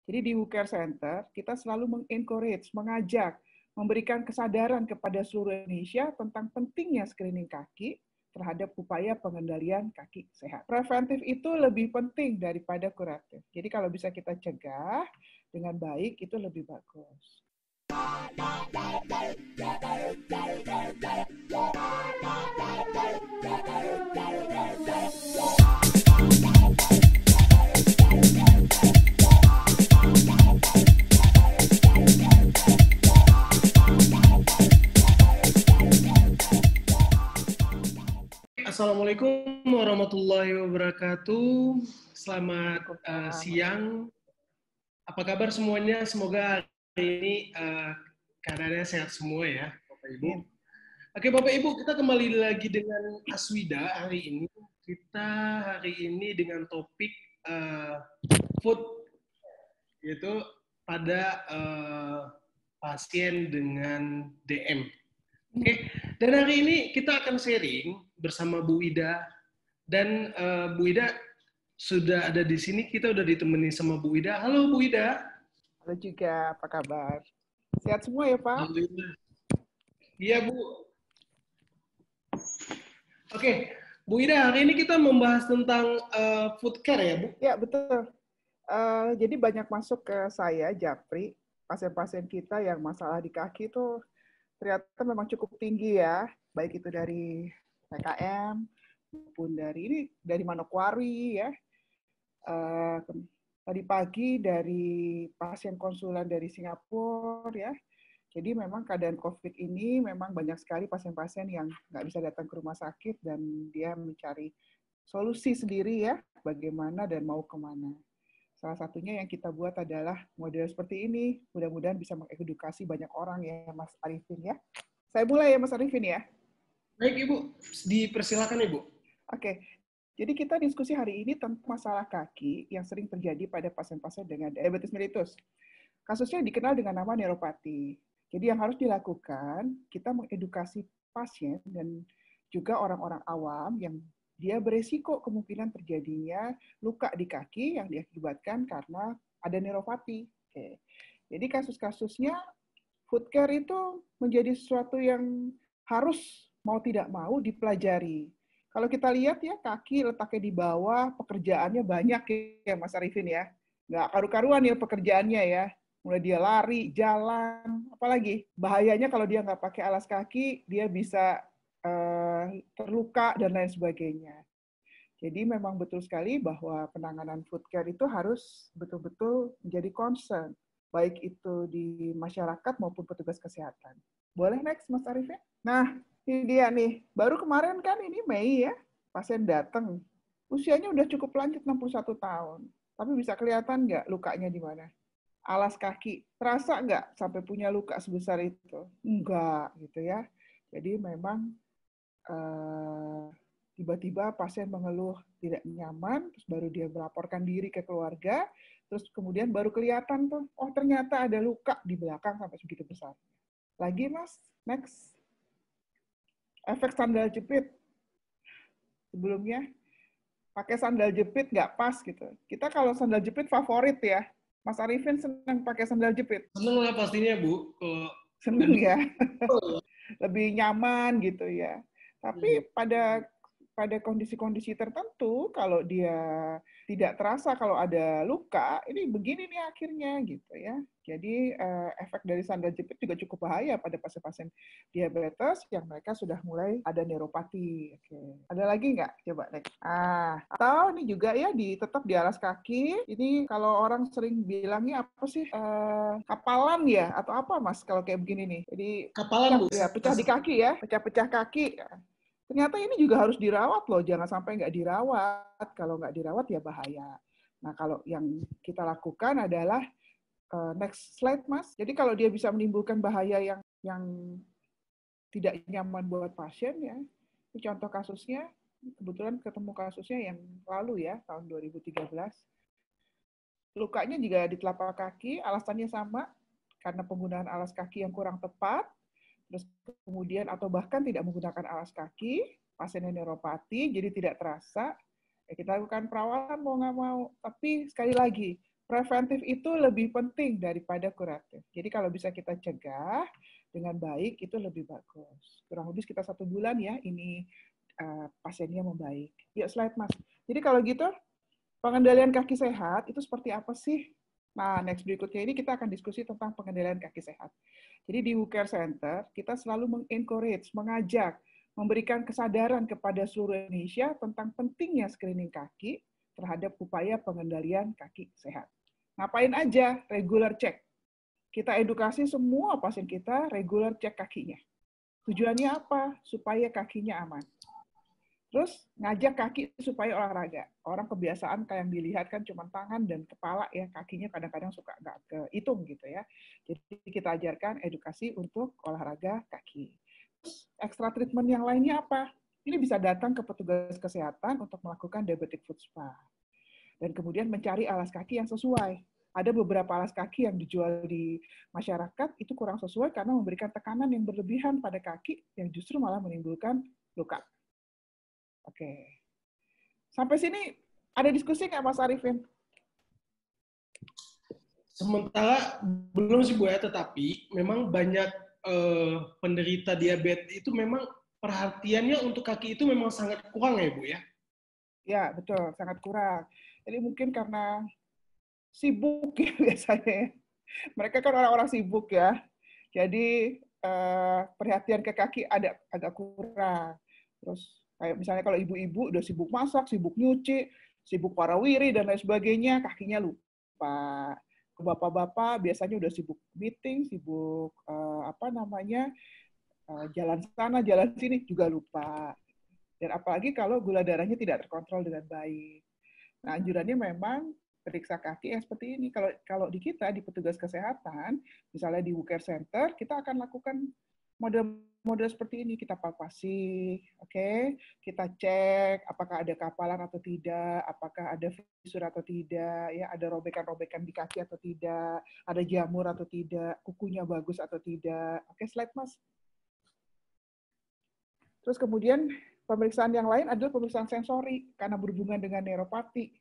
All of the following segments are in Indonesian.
Jadi di WooCare Center, kita selalu mengajak, memberikan kesadaran kepada seluruh Indonesia tentang pentingnya screening kaki terhadap upaya pengendalian kaki sehat. Preventif itu lebih penting daripada kuratif. Jadi kalau bisa kita cegah dengan baik, itu lebih bagus. Assalamualaikum warahmatullahi wabarakatuh. Selamat siang. Apa kabar semuanya? Semoga hari ini keadaannya sehat semua ya, Bapak Ibu. Oke, Bapak Ibu, kita kembali lagi dengan Aswida hari ini. Kita hari ini dengan topik food, yaitu pada pasien dengan DM. Oke, dan hari ini kita akan sharing bersama Bu Ida, dan Bu Ida sudah ada di sini. Kita udah ditemani sama Bu Ida. Halo Bu Ida. Halo juga, apa kabar? Sehat semua ya Pak? Alhamdulillah. Iya Bu. Oke, Bu Ida, hari ini kita membahas tentang food care ya Bu? Ya betul. Jadi banyak masuk ke saya, Japri, pasien-pasien kita yang masalah di kaki itu ternyata memang cukup tinggi ya, baik itu dari PKM maupun dari Manokwari ya. Tadi pagi dari pasien konsulan dari Singapura ya. Jadi memang keadaan COVID ini memang banyak sekali pasien-pasien yang nggak bisa datang ke rumah sakit dan dia mencari solusi sendiri ya, bagaimana dan mau kemana. Salah satunya yang kita buat adalah model seperti ini. Mudah-mudahan bisa mengedukasi banyak orang ya, Mas Arifin ya. Saya mulai ya, Mas Arifin ya. Baik Ibu, dipersilakan Ibu. Oke, jadi kita diskusi hari ini tentang masalah kaki yang sering terjadi pada pasien-pasien dengan diabetes mellitus. Kasusnya dikenal dengan nama neuropati. Jadi yang harus dilakukan, kita mengedukasi pasien dan juga orang-orang awam yang dia beresiko kemungkinan terjadinya luka di kaki yang diakibatkan karena ada neuropati. Oke. Jadi kasus-kasusnya food care itu menjadi sesuatu yang harus mau tidak mau dipelajari. Kalau kita lihat ya, kaki letaknya di bawah, pekerjaannya banyak ya Mas Arifin ya. Nggak karu-karuan ya pekerjaannya ya. Mulai dia lari, jalan, apalagi bahayanya kalau dia nggak pakai alas kaki, dia bisa terluka dan lain sebagainya. Jadi memang betul sekali bahwa penanganan food care itu harus betul-betul menjadi concern, baik itu di masyarakat maupun petugas kesehatan. Boleh next, Mas Arifin? Nah, ini dia nih, baru kemarin kan ini Mei ya, pasien datang. Usianya udah cukup lanjut 61 tahun, tapi bisa kelihatan nggak lukanya di mana? Alas kaki, terasa nggak sampai punya luka sebesar itu? Enggak, gitu ya. Jadi memang tiba-tiba pasien mengeluh tidak nyaman, terus baru dia melaporkan diri ke keluarga, terus kemudian baru kelihatan tuh, oh ternyata ada luka di belakang sampai segitu besar. Lagi Mas, next. Efek sandal jepit. Sebelumnya, pakai sandal jepit nggak pas gitu. Kita kalau sandal jepit favorit ya. Mas Arifin senang pakai sandal jepit? Senang lah pastinya Bu. Senang ya. Lebih nyaman gitu ya. Tapi pada kondisi-kondisi tertentu, kalau dia tidak terasa kalau ada luka, ini begini nih akhirnya gitu ya. Jadi efek dari sandal jepit juga cukup bahaya pada pasien-pasien diabetes yang mereka sudah mulai ada neuropati. Oke. Ada lagi nggak? Coba next. Atau ini juga ya tetap di alas kaki. Ini kalau orang sering bilangnya apa sih? Kapalan ya atau apa Mas kalau kayak begini nih. Jadi kapalan Bu. Ya, pecah di kaki ya, pecah-pecah kaki. Ternyata ini juga harus dirawat loh, jangan sampai nggak dirawat. Kalau nggak dirawat ya bahaya. Nah, kalau yang kita lakukan adalah next slide, Mas. Jadi kalau dia bisa menimbulkan bahaya yang tidak nyaman buat pasien ya. Ini contoh kasusnya, kebetulan ketemu kasusnya yang lalu ya, tahun 2013. Lukanya juga di telapak kaki, alasannya sama, karena penggunaan alas kaki yang kurang tepat, terus kemudian atau bahkan tidak menggunakan alas kaki, pasiennya neuropati, jadi tidak terasa. Ya, kita lakukan perawatan mau nggak mau. Tapi sekali lagi, preventif itu lebih penting daripada kuratif. Jadi kalau bisa kita cegah dengan baik itu lebih bagus. Kurang lebih sekitar 1 bulan ya ini pasiennya membaik. Yuk slide Mas. Jadi kalau gitu pengendalian kaki sehat itu seperti apa sih? Nah, next berikutnya ini kita akan diskusi tentang pengendalian kaki sehat. Jadi di WCare Center kita selalu mengencourage, mengajak, memberikan kesadaran kepada seluruh Indonesia tentang pentingnya screening kaki terhadap upaya pengendalian kaki sehat. Ngapain aja? Regular check. Kita edukasi semua pasien kita regular cek kakinya. Tujuannya apa? Supaya kakinya aman. Terus ngajak kaki supaya olahraga. Orang kebiasaan kayak yang dilihat kan cuma tangan dan kepala ya, kakinya kadang-kadang suka nggak kehitung gitu ya. Jadi kita ajarkan edukasi untuk olahraga kaki. Terus ekstra treatment yang lainnya apa? Ini bisa datang ke petugas kesehatan untuk melakukan diabetic foot spa. Dan kemudian mencari alas kaki yang sesuai. Ada beberapa alas kaki yang dijual di masyarakat itu kurang sesuai karena memberikan tekanan yang berlebihan pada kaki yang justru malah menimbulkan luka. Oke. Sampai sini ada diskusi nggak Mas Arifin? Sementara belum sih Bu ya, tetapi memang banyak penderita diabetes itu memang perhatiannya untuk kaki itu memang sangat kurang ya Bu ya? Ya, betul, sangat kurang. Jadi mungkin karena sibuk ya biasanya. Mereka kan orang-orang sibuk ya. Jadi perhatian ke kaki agak kurang. Terus kayak misalnya kalau ibu-ibu udah sibuk masak, sibuk nyuci, sibuk warawiri dan lain sebagainya, kakinya lupa. Bapak-bapak biasanya udah sibuk meeting, sibuk jalan sana, jalan sini juga lupa. Dan apalagi kalau gula darahnya tidak terkontrol dengan baik. Nah, anjurannya memang periksa kaki yang seperti ini. Kalau di kita, di petugas kesehatan, misalnya di WCare Center, kita akan lakukan model seperti ini. Kita palpasi, oke? Kita cek apakah ada kapalan atau tidak, apakah ada fisur atau tidak, ya, ada robekan-robekan di kaki atau tidak, ada jamur atau tidak, kukunya bagus atau tidak. Oke, slide Mas. Terus kemudian pemeriksaan yang lain adalah pemeriksaan sensori karena berhubungan dengan neuropati.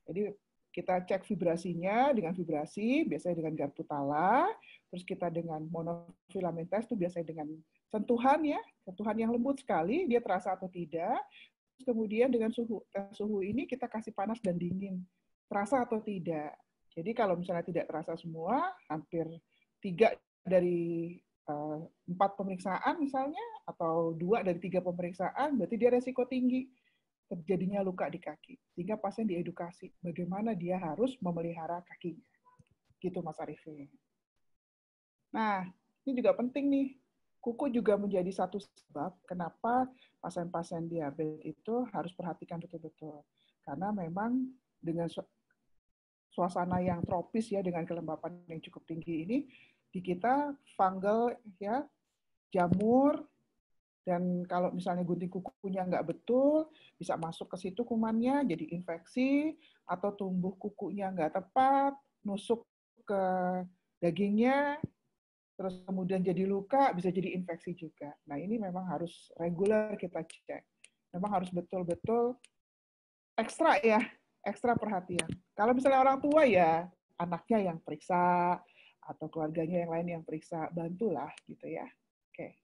Jadi kita cek vibrasinya dengan vibrasi, biasanya dengan garpu tala, terus kita dengan monofilament test itu biasanya dengan sentuhan ya, sentuhan yang lembut sekali, dia terasa atau tidak. Terus kemudian dengan suhu ini kita kasih panas dan dingin, terasa atau tidak. Jadi kalau misalnya tidak terasa semua, hampir 3 dari 4 pemeriksaan misalnya, atau 2 dari 3 pemeriksaan, berarti dia resiko tinggi terjadinya luka di kaki. Sehingga pasien diedukasi bagaimana dia harus memelihara kakinya. Gitu Mas Arifin. Nah, ini juga penting nih. Kuku juga menjadi satu sebab kenapa pasien-pasien diabetes itu harus perhatikan betul-betul. Karena memang dengan suasana yang tropis ya, dengan kelembapan yang cukup tinggi ini, di kita fungal ya, jamur, dan kalau misalnya gunting kukunya nggak betul, bisa masuk ke situ kumannya, jadi infeksi, atau tumbuh kukunya nggak tepat, nusuk ke dagingnya, terus kemudian jadi luka, bisa jadi infeksi juga. Nah ini memang harus reguler kita cek. Memang harus betul-betul ekstra ya, ekstra perhatian. Kalau misalnya orang tua ya, anaknya yang periksa, atau keluarganya yang lain yang periksa, bantulah gitu ya. Oke.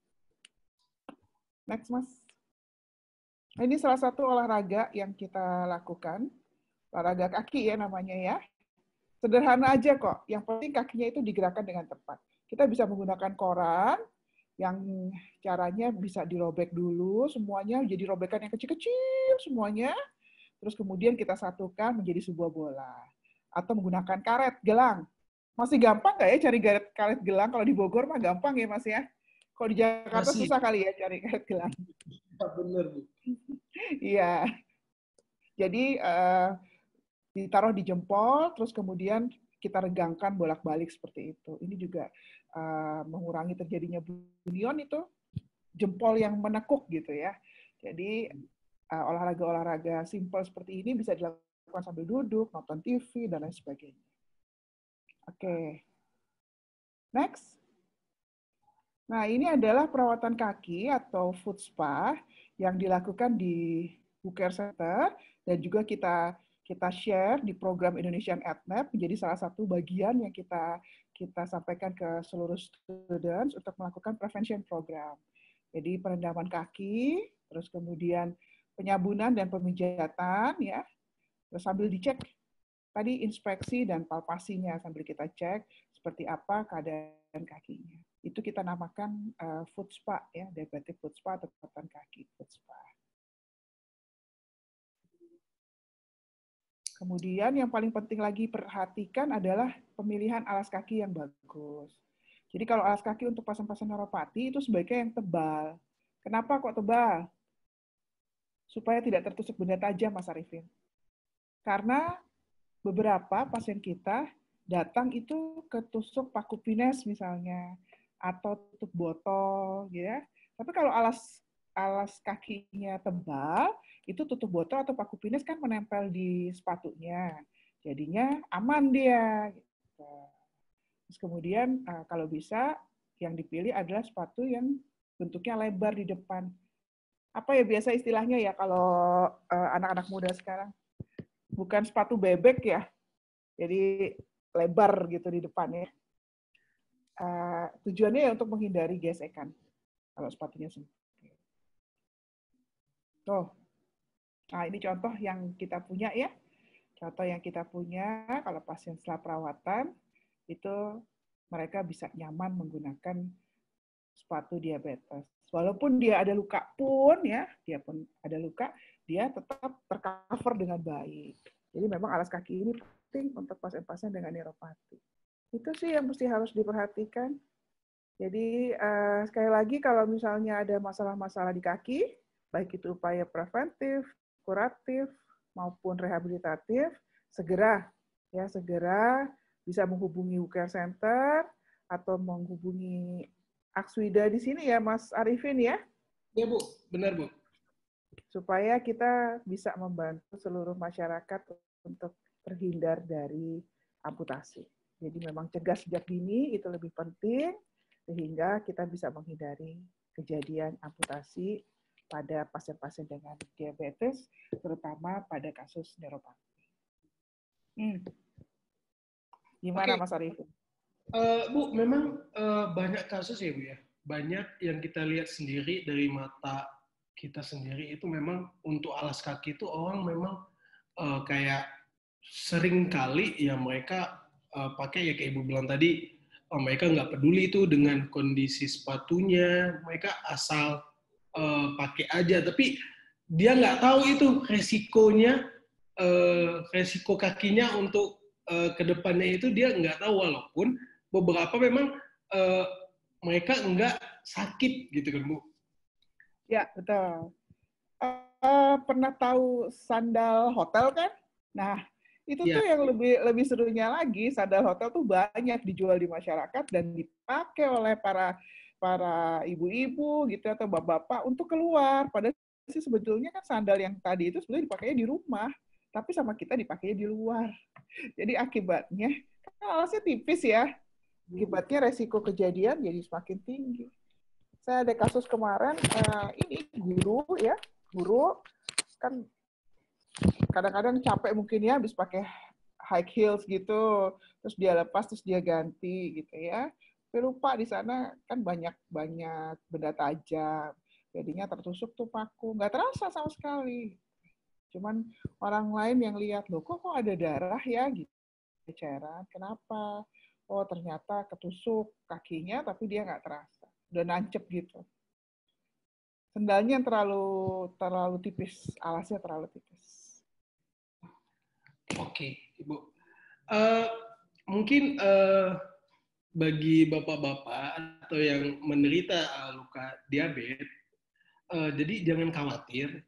Next, Mas. Nah, ini salah satu olahraga yang kita lakukan. Olahraga kaki ya namanya ya. Sederhana aja kok. Yang penting kakinya itu digerakkan dengan tepat. Kita bisa menggunakan koran yang caranya bisa dirobek dulu semuanya, jadi robekan yang kecil-kecil semuanya. Terus kemudian kita satukan menjadi sebuah bola. Atau menggunakan karet, gelang. Masih gampang nggak ya cari karet gelang? Kalau di Bogor mah gampang ya Mas ya. Kalau di Jakarta Masih. susah kali ya cari karet gelang. Benar, Bu. Iya. Jadi ditaruh di jempol, terus kemudian kita regangkan bolak-balik seperti itu. Ini juga mengurangi terjadinya bunion itu, jempol yang menekuk gitu ya. Jadi olahraga-olahraga simpel seperti ini bisa dilakukan sambil duduk, nonton TV, dan lain sebagainya. Oke. Next. Nah, ini adalah perawatan kaki atau foot spa yang dilakukan di WCare Center, dan juga kita kita share di program Indonesian EdNet menjadi salah satu bagian yang kita sampaikan ke seluruh students untuk melakukan prevention program. Jadi perendaman kaki, terus kemudian penyabunan dan pemijatan, ya. Terus sambil dicek tadi inspeksi dan palpasinya sambil kita cek seperti apa keadaan kakinya. Itu kita namakan foot spa, ya, diabetic foot spa atau perawatan kaki foot spa. Kemudian yang paling penting lagi perhatikan adalah pemilihan alas kaki yang bagus. Jadi kalau alas kaki untuk pasien-pasien neuropati itu sebaiknya yang tebal. Kenapa kok tebal? Supaya tidak tertusuk benda tajam, Mas Arifin. Karena beberapa pasien kita datang itu ketusuk paku pines misalnya, atau tutup botol, gitu ya. Tapi kalau alas kakinya tebal, itu tutup botol atau paku pines kan menempel di sepatunya. Jadinya aman dia. Gitu. Terus kemudian kalau bisa yang dipilih adalah sepatu yang bentuknya lebar di depan. Apa ya biasa istilahnya ya kalau anak-anak muda sekarang? Bukan sepatu bebek ya. Jadi lebar gitu di depannya. Tujuannya ya untuk menghindari gesekan kalau sepatunya sempit. Nah, ini contoh yang kita punya ya. Contoh yang kita punya kalau pasien setelah perawatan itu mereka bisa nyaman menggunakan sepatu diabetes. Walaupun dia ada luka pun ya, dia pun ada luka, dia tetap tercover dengan baik. Jadi memang alas kaki ini penting untuk pasien-pasien dengan neuropati. Itu sih yang mesti harus diperhatikan. Jadi sekali lagi kalau misalnya ada masalah-masalah di kaki, baik itu upaya preventif, kuratif, maupun rehabilitatif, segera bisa menghubungi WCare Center atau menghubungi Akswida di sini ya, Mas Arifin ya. Ya Bu, benar Bu. Supaya kita bisa membantu seluruh masyarakat untuk terhindar dari amputasi. Jadi memang cegah sejak dini itu lebih penting sehingga kita bisa menghindari kejadian amputasi pada pasien-pasien dengan diabetes, terutama pada kasus neuropati. Gimana Mas Arifin? Bu, memang banyak kasus ya Bu ya. Banyak yang kita lihat sendiri dari mata kita sendiri itu memang untuk alas kaki itu orang memang kayak sering kali ya mereka pakai ya kayak Ibu bilang tadi, mereka nggak peduli itu dengan kondisi sepatunya, mereka asal pakai aja, tapi dia nggak tahu itu resikonya, resiko kakinya untuk kedepannya itu dia nggak tahu, walaupun beberapa memang mereka nggak sakit gitu kan Bu. Ya betul. Pernah tahu sandal hotel kan? Nah itu tuh yang lebih serunya lagi, sandal hotel tuh banyak dijual di masyarakat dan dipakai oleh para ibu-ibu gitu atau bapak-bapak untuk keluar. Padahal sih sebetulnya kan sandal yang tadi itu sebenarnya dipakainya di rumah, tapi sama kita dipakainya di luar. Jadi akibatnya kan alasnya tipis ya, akibatnya resiko kejadian jadi semakin tinggi. Saya ada kasus kemarin, ini guru kan kadang-kadang capek mungkin ya habis pakai high heels gitu, terus dia lepas terus dia ganti gitu ya. Tapi lupa di sana kan banyak benda tajam, jadinya tertusuk tuh paku, nggak terasa sama sekali. Cuman orang lain yang lihat, loh kok ada darah ya gitu, ceceran, kenapa? Oh ternyata ketusuk kakinya tapi dia nggak terasa, udah nancep gitu. Sendalnya yang terlalu tipis, alasnya terlalu tipis. Oke, Ibu. Mungkin bagi bapak-bapak atau yang menderita luka diabetes, jadi jangan khawatir,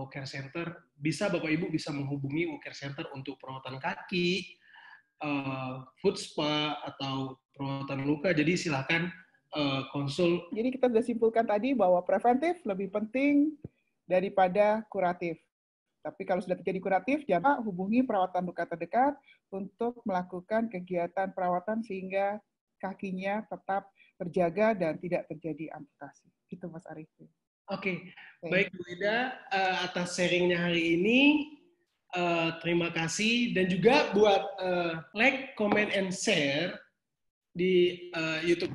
WCare Center bisa Bapak Ibu bisa menghubungi WCare Center untuk perawatan kaki, foot spa atau perawatan luka. Jadi silakan konsul. Jadi kita sudah simpulkan tadi bahwa preventif lebih penting daripada kuratif. Tapi kalau sudah terjadi kuratif, jangan hubungi perawatan luka terdekat untuk melakukan kegiatan perawatan sehingga kakinya tetap terjaga dan tidak terjadi amputasi. Itu Mas Arifin. Oke. Baik Bu Ida, atas sharingnya hari ini. terima kasih. Dan juga buat like, comment, and share di YouTube.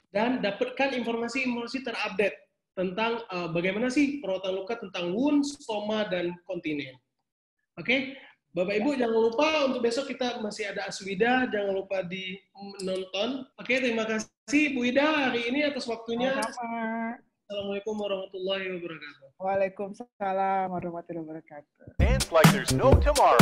Dan dapatkan informasi-informasi terupdate tentang bagaimana sih perawatan luka tentang wound, stoma, dan kontinen. Oke? Bapak Ibu jangan lupa untuk besok kita masih ada Aswida, jangan lupa di nonton. Oke, terima kasih Bu Ida hari ini atas waktunya. Sama-sama. Assalamualaikum warahmatullahi wabarakatuh. Waalaikumsalam warahmatullahi wabarakatuh. Dance like there's no tomorrow.